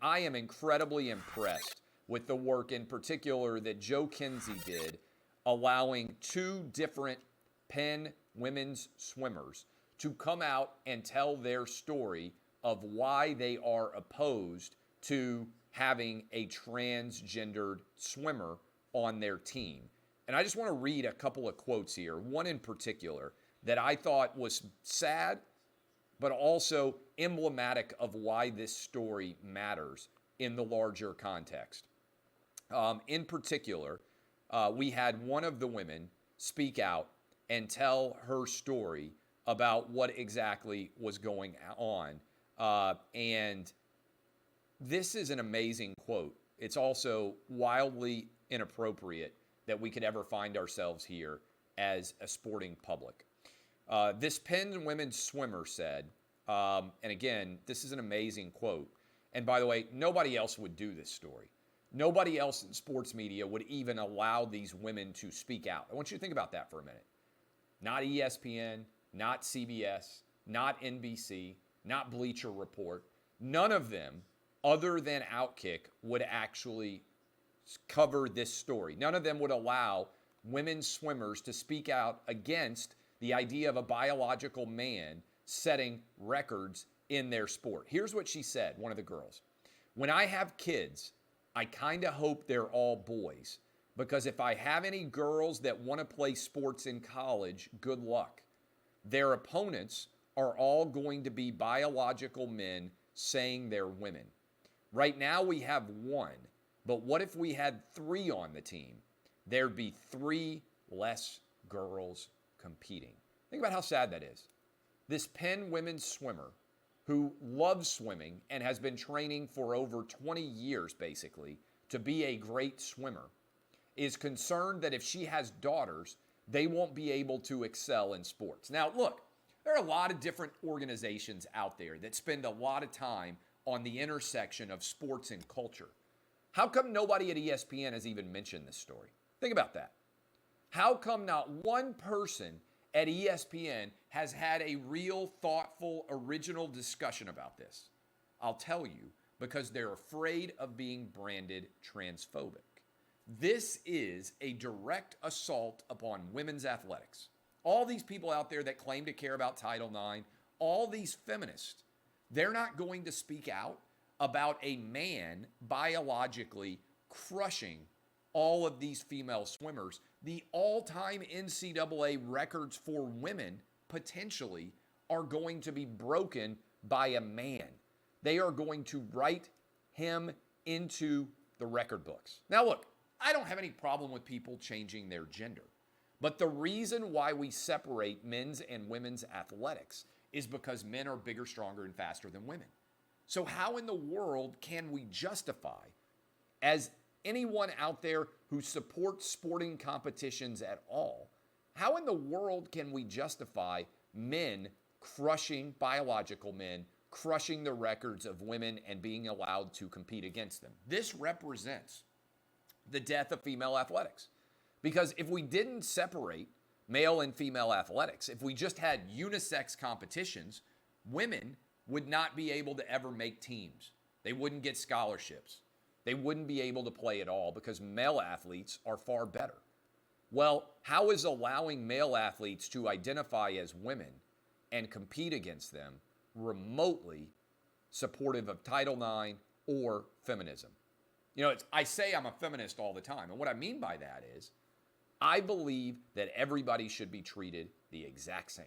I am incredibly impressed with the work in particular that Joe Kinsey did, allowing two different Penn women's swimmers to come out and tell their story of why they are opposed to having a transgendered swimmer on their team. And I just want to read a couple of quotes here, one in particular that I thought was sad, but also emblematic of why this story matters in the larger context. In particular, we had one of the women speak out and tell her story about what exactly was going on. And this is an amazing quote. It's also wildly inappropriate that we could ever find ourselves here as a sporting public. This Penn women's swimmer said, and again, this is an amazing quote. And by the way, nobody else would do this story. Nobody else in sports media would even allow these women to speak out. I want you to think about that for a minute. Not ESPN, not CBS, not NBC, not Bleacher Report. None of them, other than Outkick, would actually cover this story. None of them would allow women swimmers to speak out against the idea of a biological man setting records in their sport. Here's what she said, one of the girls. When I have kids, I kind of hope they're all boys, because if I have any girls that want to play sports in college, good luck. Their opponents are all going to be biological men saying they're women. Right now we have one, but what if we had three on the team? There'd be three less girls competing. Think about how sad that is. This Penn women's swimmer who loves swimming and has been training for over 20 years, basically, to be a great swimmer, is concerned that if she has daughters, they won't be able to excel in sports. Now, look, there are a lot of different organizations out there that spend a lot of time on the intersection of sports and culture. How come nobody at ESPN has even mentioned this story? Think about that. How come not one person at ESPN has had a real, thoughtful, original discussion about this? I'll tell you, because they're afraid of being branded transphobic. This is a direct assault upon women's athletics. All these people out there that claim to care about Title IX, all these feminists, they're not going to speak out about a man biologically crushing all of these female swimmers. The all-time NCAA records for women potentially are going to be broken by a man. They are going to write him into the record books. Now look, I don't have any problem with people changing their gender. But the reason why we separate men's and women's athletics is because men are bigger, stronger, and faster than women. So how in the world can we justify, as anyone out there who supports sporting competitions at all, how in the world can we justify men crushing, biological men, crushing the records of women and being allowed to compete against them? This represents the death of female athletics. Because if we didn't separate male and female athletics, if we just had unisex competitions, women would not be able to ever make teams. They wouldn't get scholarships. They wouldn't be able to play at all because male athletes are far better. Well, how is allowing male athletes to identify as women and compete against them remotely supportive of Title IX or feminism? You know, I say I'm a feminist all the time, and what I mean by that is I believe that everybody should be treated the exact same.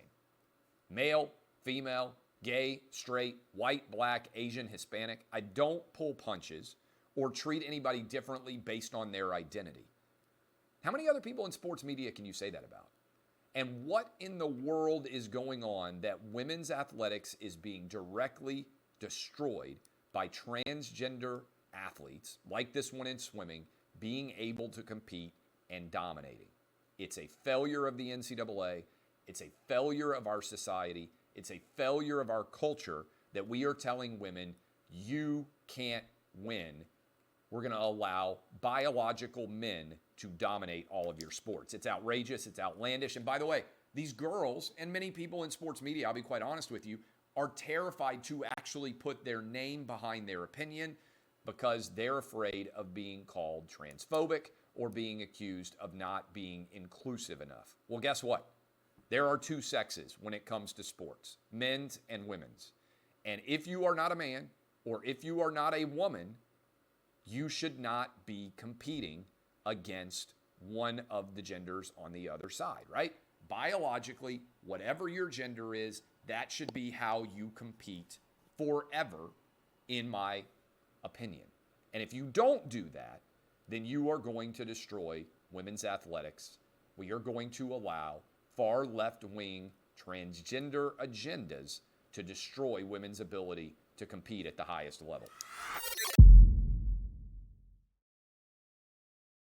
Male, female, gay, straight, white, black, Asian, Hispanic. I don't pull punches or treat anybody differently based on their identity. How many other people in sports media can you say that about? And what in the world is going on that women's athletics is being directly destroyed by transgender athletes, like this one in swimming, being able to compete and dominating? It's a failure of the NCAA. It's a failure of our society. It's a failure of our culture that we are telling women, you can't win. We're going to allow biological men to dominate all of your sports. It's outrageous. It's outlandish. And by the way, these girls and many people in sports media, I'll be quite honest with you, are terrified to actually put their name behind their opinion. because they're afraid of being called transphobic or being accused of not being inclusive enough. Well, guess what? There are two sexes when it comes to sports, men's and women's. And if you are not a man or if you are not a woman, you should not be competing against one of the genders on the other side, right? Biologically, whatever your gender is, that should be how you compete forever, in my opinion. And if you don't do that, then you are going to destroy women's athletics. We are going to allow far left-wing transgender agendas to destroy women's ability to compete at the highest level.